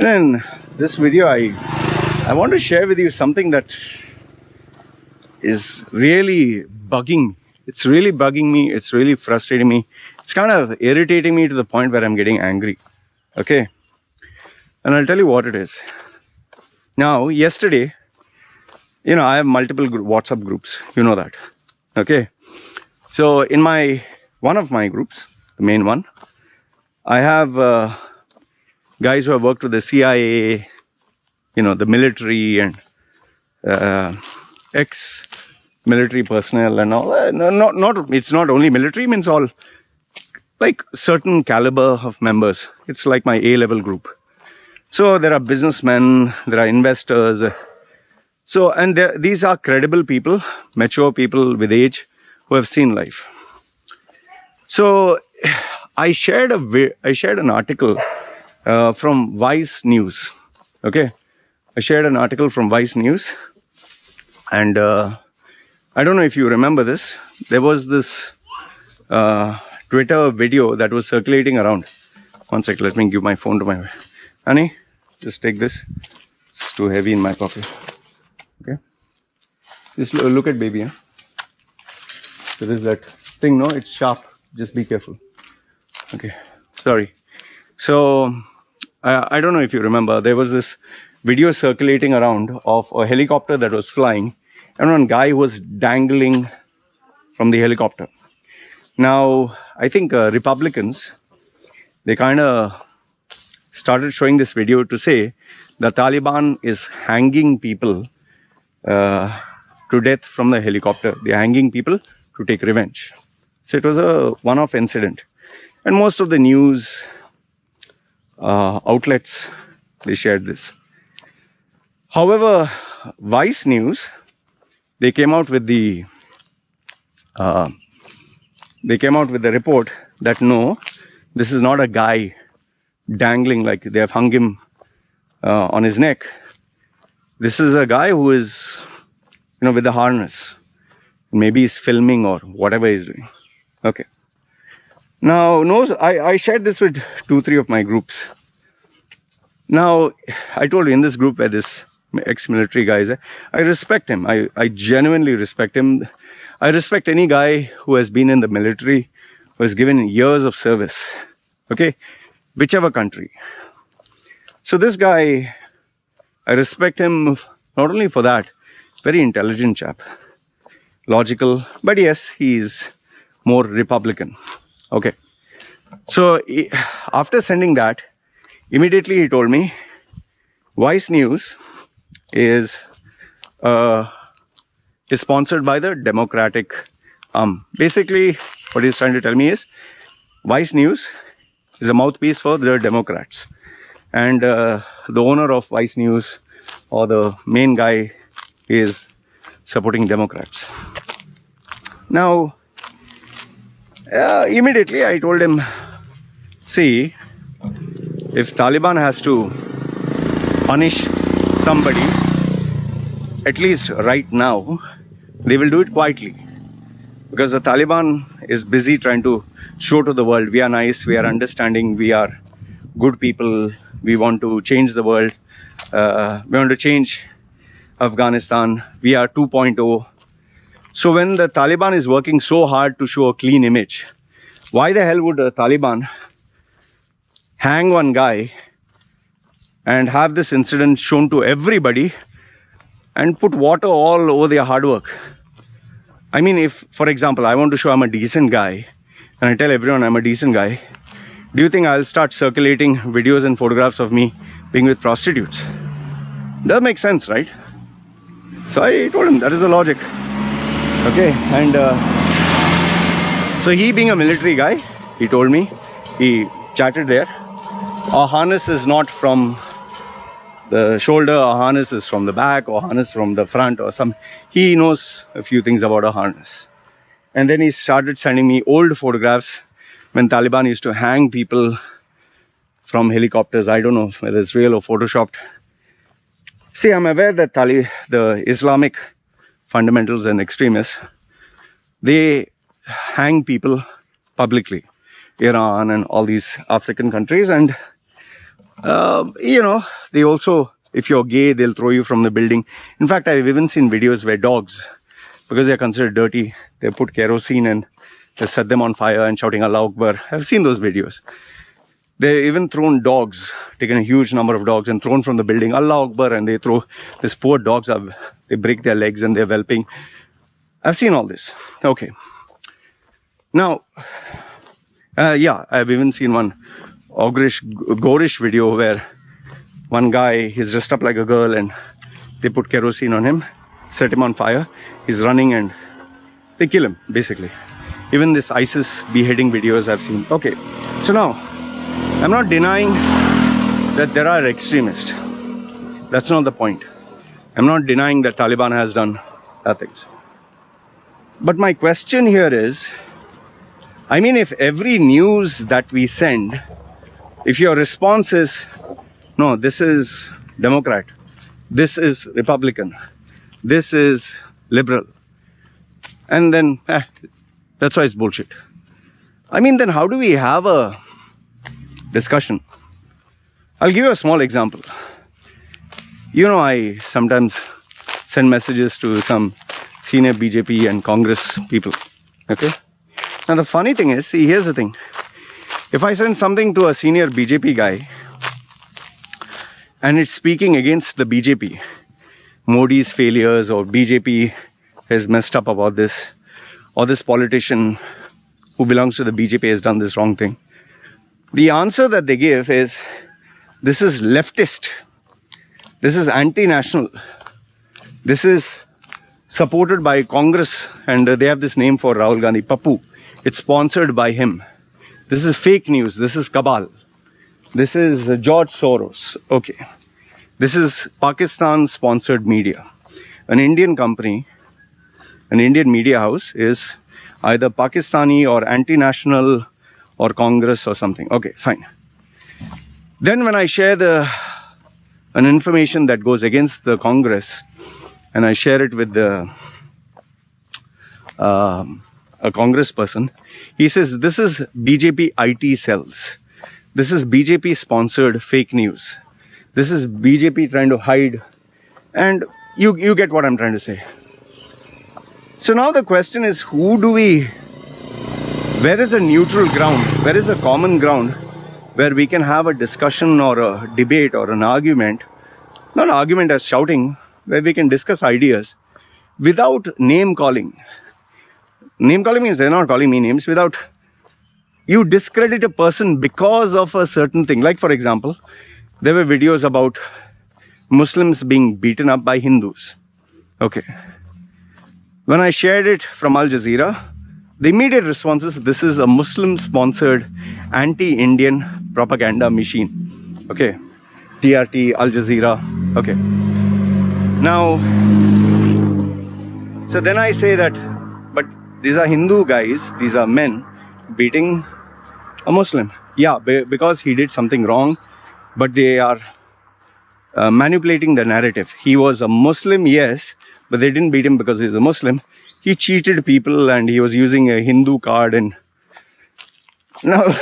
And in this video, I want to share with you something that is really bugging me. It's really bugging me. It's really frustrating me. It's kind of irritating me to the point where I'm getting angry. Okay. And I'll tell you what it is. Now, yesterday, I have multiple WhatsApp groups. You know that. Okay. So in one of my groups, the main one, I have guys who have worked with the CIA, the military and ex-military personnel and all. It's not only military, means all like certain caliber of members. It's like my A-level group. So there are businessmen, there are investors. These are credible people, mature people with age who have seen life. So I shared an article from Vice News. Okay, I shared an article from Vice News, and I don't know if you remember this. There was this Twitter video that was circulating around. One sec, let me give my phone to my honey. Just take this. It's too heavy in my pocket. Okay, just look at baby. Huh? There is that thing. No, it's sharp. Just be careful. Okay, sorry. So I don't know if you remember, there was this video circulating around of a helicopter that was flying and one guy was dangling from the helicopter. Now, I think Republicans, they kind of started showing this video to say the Taliban is hanging people to death from the helicopter. They're hanging people to take revenge. So it was a one-off incident. And most of the news outlets, they shared this. However, Vice News, they came out with the report that no, this is not a guy dangling like they have hung him on his neck. This is a guy who is, with the harness. Maybe he's filming or whatever he's doing. Okay. Now, I shared this with 2-3 of my groups. Now, I told you in this group where this ex-military guy is, I respect him. I genuinely respect him. I respect any guy who has been in the military, who has given years of service. Okay? Whichever country. So this guy, I respect him not only for that, very intelligent chap. Logical, but yes, he is more Republican. Okay. So after sending that, immediately he told me, Vice News is sponsored by the Democratic arm. Basically, what he's trying to tell me is, Vice News is a mouthpiece for the Democrats. And the owner of Vice News, or the main guy, is supporting Democrats. Now, immediately I told him, see, if Taliban has to punish somebody, at least right now, they will do it quietly. Because the Taliban is busy trying to show to the world, we are nice, we are understanding, we are good people, we want to change the world, we want to change Afghanistan, we are 2.0. So when the Taliban is working so hard to show a clean image, why the hell would the Taliban hang one guy and have this incident shown to everybody and put water all over their hard work? I mean, if, for example, I want to show I'm a decent guy and I tell everyone I'm a decent guy, do you think I'll start circulating videos and photographs of me being with prostitutes? Doesn't make sense, right? So I told him that is the logic. Okay, and so he being a military guy, he told me, he chatted there, our harness is not from the shoulder, our harness is from the back, or harness from the front, or some. He knows a few things about a harness. And then he started sending me old photographs when Taliban used to hang people from helicopters. I don't know whether it's real or photoshopped. See, I'm aware that the Islamic fundamentals and extremists, they hang people publicly. Iran and all these African countries, and You know, they also, if you're gay, they'll throw you from the building. In fact, I've even seen videos where dogs, because they're considered dirty, they put kerosene and they set them on fire and shouting Allah Akbar. I've seen those videos. They've even thrown dogs, taken a huge number of dogs and thrown from the building, Allah Akbar, and they throw, these poor dogs, they break their legs and they're whelping. I've seen all this. Okay. Now, yeah, I've even seen one gorish video where one guy, he's dressed up like a girl and they put kerosene on him, set him on fire. He's running and they kill him, basically. Even this ISIS beheading videos I've seen. Okay, so now, I'm not denying that there are extremists. That's not the point. I'm not denying that Taliban has done bad things. But my question here is, I mean, if every news that we send, if your response is, no, this is Democrat, this is Republican, this is liberal, and then, that's why it's bullshit. I mean, then how do we have a discussion? I'll give you a small example. You know, I sometimes send messages to some senior BJP and Congress people, okay? Now the funny thing is, see, here's the thing. If I send something to a senior BJP guy and it's speaking against the BJP, Modi's failures, or BJP has messed up about this, or this politician who belongs to the BJP has done this wrong thing, the answer that they give is, this is leftist, this is anti-national, this is supported by Congress, and they have this name for Rahul Gandhi, Pappu. It's sponsored by him. This is fake news. This is cabal. This is George Soros. Okay. This is Pakistan-sponsored media. An Indian company, an Indian media house is either Pakistani or anti-national or Congress or something. Okay, fine. Then when I share an information that goes against the Congress, and I share it with a Congress person, he says, this is BJP IT cells. This is BJP sponsored fake news. This is BJP trying to hide. And you get what I'm trying to say. So now the question is, where is a neutral ground? Where is a common ground where we can have a discussion or a debate or an argument, not an argument as shouting, where we can discuss ideas without name calling. Name calling means they're not calling me names. Without, you discredit a person because of a certain thing. Like, for example, there were videos about Muslims being beaten up by Hindus. Okay. When I shared it from Al Jazeera, the immediate response is, this is a Muslim-sponsored anti-Indian propaganda machine. Okay. TRT, Al Jazeera. Okay. Now, so then I say that, but these are Hindu guys, these are men beating a Muslim. Yeah, because he did something wrong, but they are manipulating the narrative. He was a Muslim, yes, but they didn't beat him because he's a Muslim. He cheated people and he was using a Hindu card. And now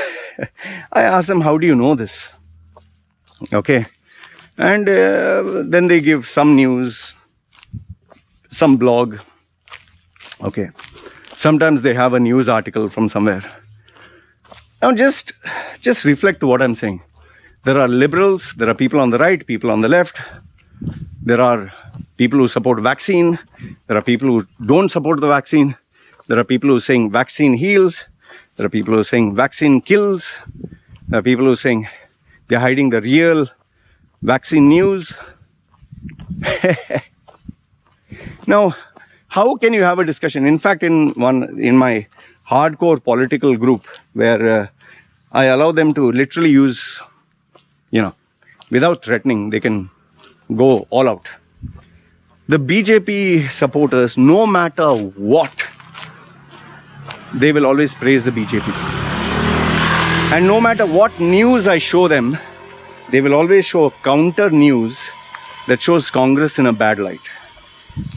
I asked them, how do you know this? Okay. And then they give some news, some blog. Okay. Sometimes they have a news article from somewhere. Now just reflect to what I'm saying. There are liberals, there are people on the right, people on the left. There are people who support vaccine. There are people who don't support the vaccine. There are people who are saying vaccine heals. There are people who are saying vaccine kills. There are people who are saying they're hiding the real vaccine news. Now, how can you have a discussion? In fact, in my hardcore political group, where I allow them to literally use, without threatening, they can go all out. The BJP supporters, no matter what, they will always praise the BJP. And no matter what news I show them, they will always show counter news that shows Congress in a bad light.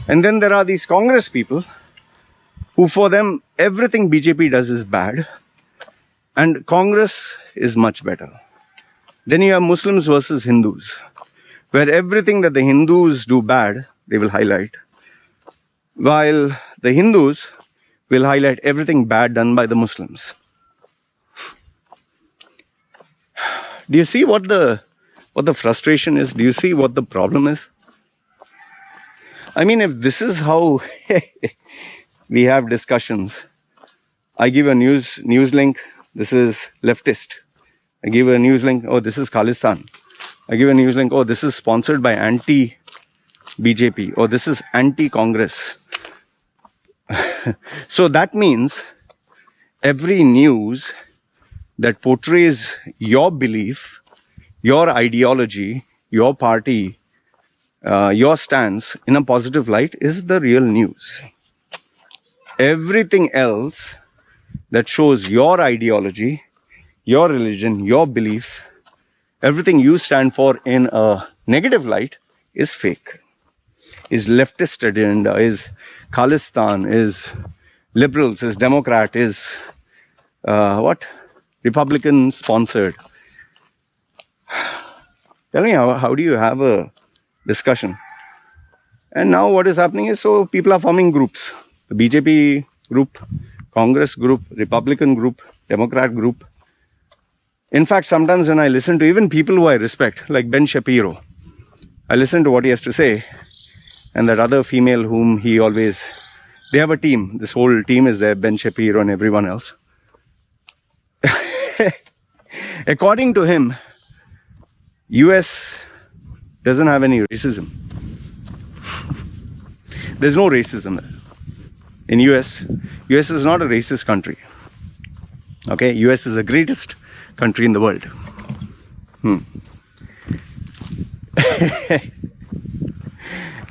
And then there are these Congress people who, for them, everything BJP does is bad and Congress is much better. Then you have Muslims versus Hindus, where everything that the Hindus do bad, they will highlight, while the Hindus will highlight everything bad done by the Muslims. Do you see what the frustration is? Do you see what the problem is? I mean, if this is how we have discussions, I give a news link, this is leftist. I give a news link, oh, this is Khalistan. I give a news link, oh, this is sponsored by anti-BJP, or this is anti-Congress. So that means every news that portrays your belief, your ideology, your party, your stance in a positive light is the real news. Everything else that shows your ideology, your religion, your belief, everything you stand for in a negative light is fake, is leftist agenda, is Khalistan, is liberals, is Democrat, is Republican sponsored. Tell me, how do you have a discussion? And now what is happening is, so people are forming groups. The BJP group, Congress group, Republican group, Democrat group. In fact, sometimes when I listen to even people who I respect, like Ben Shapiro, I listen to what he has to say, and that other female whom he always, they have a team. This whole team is there, Ben Shapiro and everyone else. According to him, US doesn't have any racism. There's no racism there. In US is not a racist country. Okay, US is the greatest country in the world.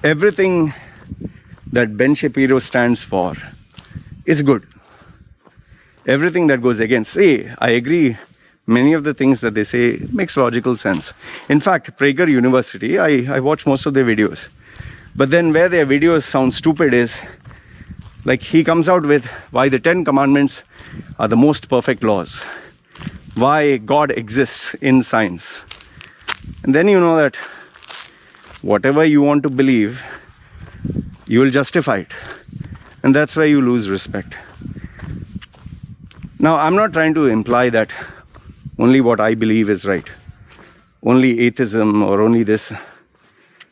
Everything that Ben Shapiro stands for is good. Everything that goes against, I agree, many of the things that they say makes logical sense. In fact, Prager University, I watch most of their videos. But then where their videos sound stupid is, like he comes out with why the 10 commandments are the most perfect laws, why God exists in science. And then you know that whatever you want to believe, you will justify it. And that's where you lose respect. Now, I'm not trying to imply that only what I believe is right, only atheism or only this.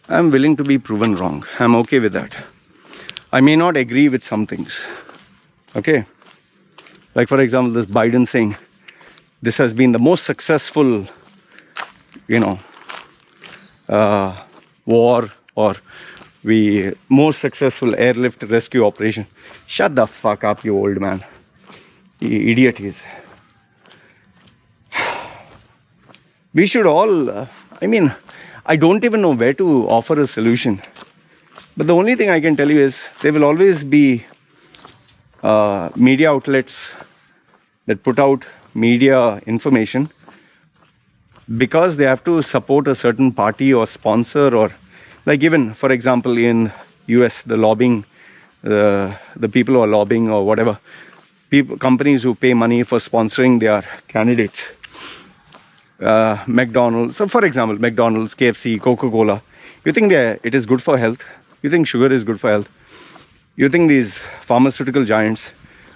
I'm willing to be proven wrong. I'm okay with that. I may not agree with some things. Okay? Like, for example, this Biden saying this has been the most successful, war or most successful airlift rescue operation. Shut the fuck up, you old man. You idiot he is. We should all, I don't even know where to offer a solution. But the only thing I can tell you is there will always be media outlets that put out media information because they have to support a certain party or sponsor, or like even, for example, in US, the lobbying, the people who are lobbying or whatever, companies who pay money for sponsoring their candidates. McDonald's, so for example, McDonald's, KFC, Coca-Cola. You think it is good for health? You think sugar is good for health? You think these pharmaceutical giants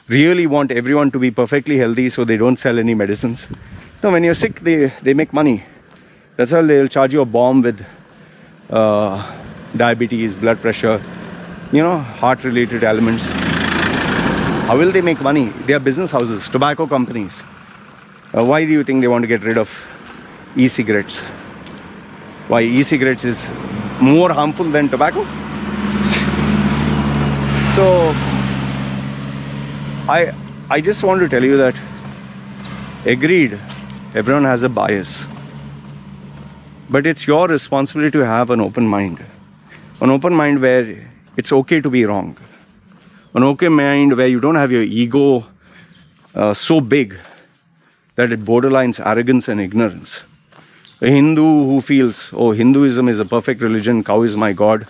really want everyone to be perfectly healthy so they don't sell any medicines? No, when you're sick, they make money. That's why they'll charge you a bomb with diabetes, blood pressure, heart-related elements. How will they make money? They are business houses, tobacco companies. Why do you think they want to get rid of e-cigarettes? Why e-cigarettes is more harmful than tobacco? So, I just want to tell you that, agreed, everyone has a bias. But it's your responsibility to have an open mind. An open mind where it's okay to be wrong. An open mind where you don't have your ego so big that it borderlines arrogance and ignorance. A Hindu who feels, oh, Hinduism is a perfect religion, cow is my God,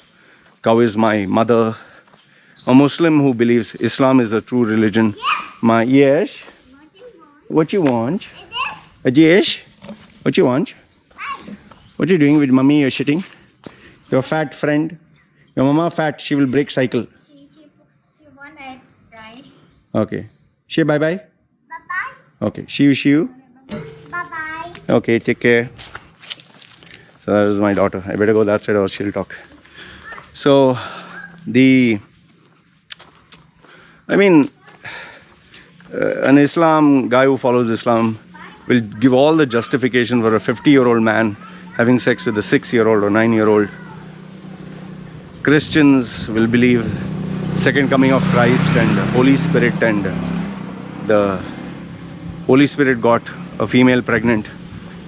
cow is my mother. A Muslim who believes Islam is a true religion. Yes? What you want? Yes? What you want? What you doing with mummy? You're shitting? Your fat friend? Your mama fat, she will break cycle. She wanted rice. Okay. Say bye-bye. Bye-bye. Okay. See you. Bye-bye. Okay, take care. So that is my daughter. I better go that side or she'll talk. So, an Islam guy who follows Islam will give all the justification for a 50-year-old man having sex with a 6-year-old or 9-year-old. Christians will believe second coming of Christ and Holy Spirit, and the Holy Spirit got a female pregnant,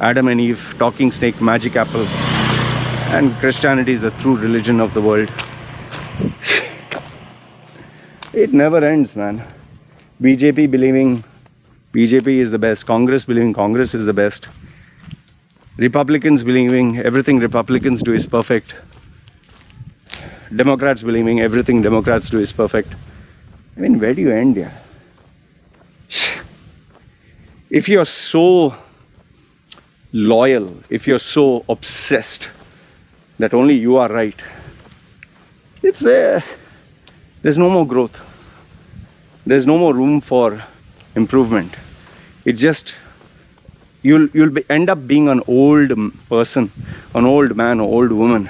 Adam and Eve, talking snake, magic apple, and Christianity is the true religion of the world. It never ends, man. BJP believing BJP is the best, Congress believing Congress is the best, Republicans believing everything Republicans do is perfect, Democrats believing everything Democrats do is perfect. I mean, where do you end here? If you're so loyal, if you're so obsessed that only you are right, there's no more growth. There's no more room for improvement. It just, you'll end up being an old person, an old man or old woman,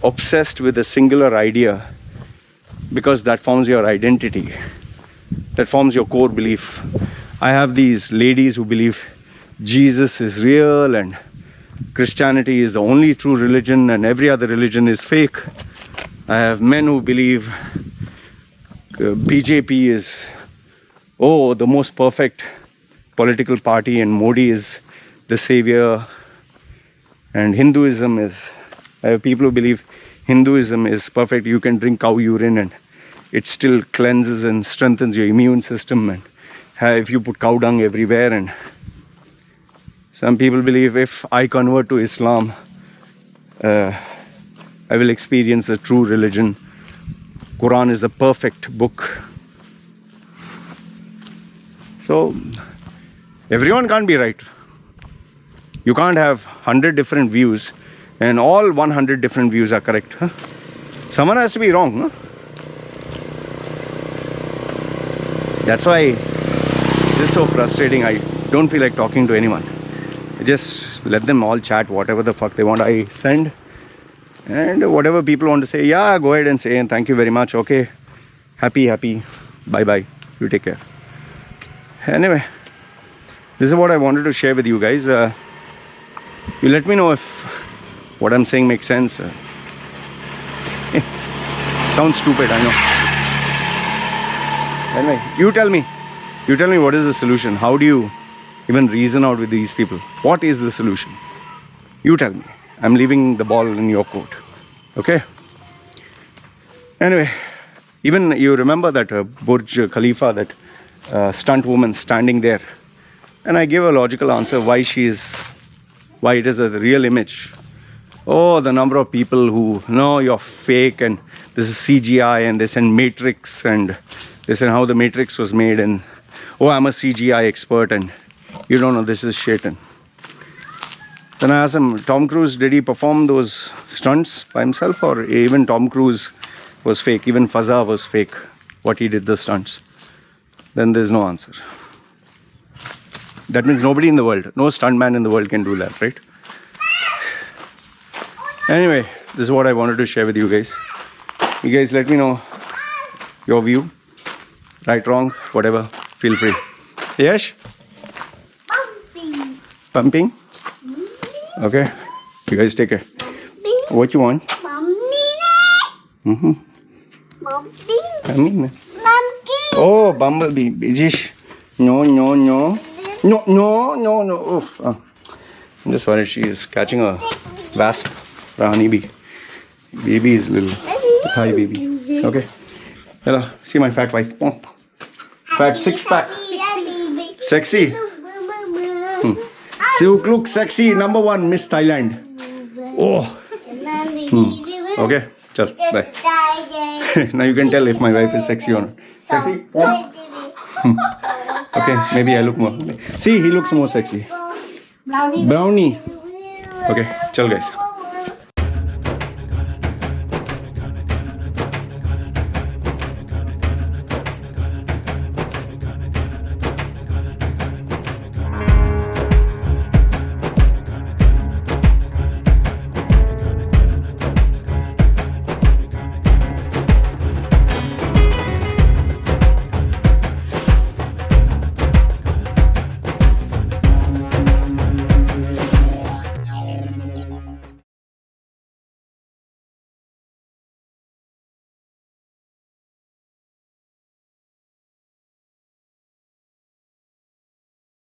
obsessed with a singular idea, because that forms your identity, that forms your core belief. I have these ladies who believe Jesus is real and Christianity is the only true religion and every other religion is fake. I have men who believe BJP is the most perfect political party and Modi is the savior, and Hinduism is, I have people who believe Hinduism is perfect. You can drink cow urine and it still cleanses and strengthens your immune system, and if you put cow dung everywhere. And some people believe if I convert to Islam, I will experience a true religion. Quran is the perfect book. So everyone can't be right. You can't have 100 different views and all 100 different views are correct. Huh? Someone has to be wrong. Huh? That's why this is so frustrating. I don't feel like talking to anyone. I just let them all chat whatever the fuck they want. I send, and whatever people want to say, yeah, go ahead and say, and thank you very much. Okay, happy, bye, you take care. Anyway, this is what I wanted to share with you guys. You let me know if what I'm saying makes sense. Sounds stupid, I know. Anyway, you tell me what is the solution? How do you even reason out with these people? What is the solution? You tell me. I'm leaving the ball in your court. Okay? Anyway, even you remember that Burj Khalifa, that stunt woman standing there. And I gave a logical answer why it is a real image. Oh, the number of people who know you're fake and this is CGI, and they send Matrix and they said how the Matrix was made, and oh, I'm a CGI expert and you don't know this is shit. And then I asked him, Tom Cruise, did he perform those stunts by himself, or even Tom Cruise was fake, even Fazza was fake, what he did the stunts? Then there's no answer. That means nobody in the world, no stuntman in the world can do that, right? Anyway, this is what I wanted to share with you guys. You guys let me know your view. Right, wrong, whatever, feel free. Yes? Pumping? Okay. You guys take care. What you want? Mm-hmm. Pumpkin. Oh, bumblebee. Bijish. No. Oof. Oh. I'm just worried she is catching a wasp, a honeybee. Baby is little. Hi, baby. Okay. Hello. See my fat wife. Fat six-pack. Sexy. So look sexy. Number one, Miss Thailand. Oh. Okay. Chal. Bye. Now you can tell if my wife is sexy or not. Sexy? Okay. Maybe I look more. See, he looks more sexy. Brownie. Okay, chal guys.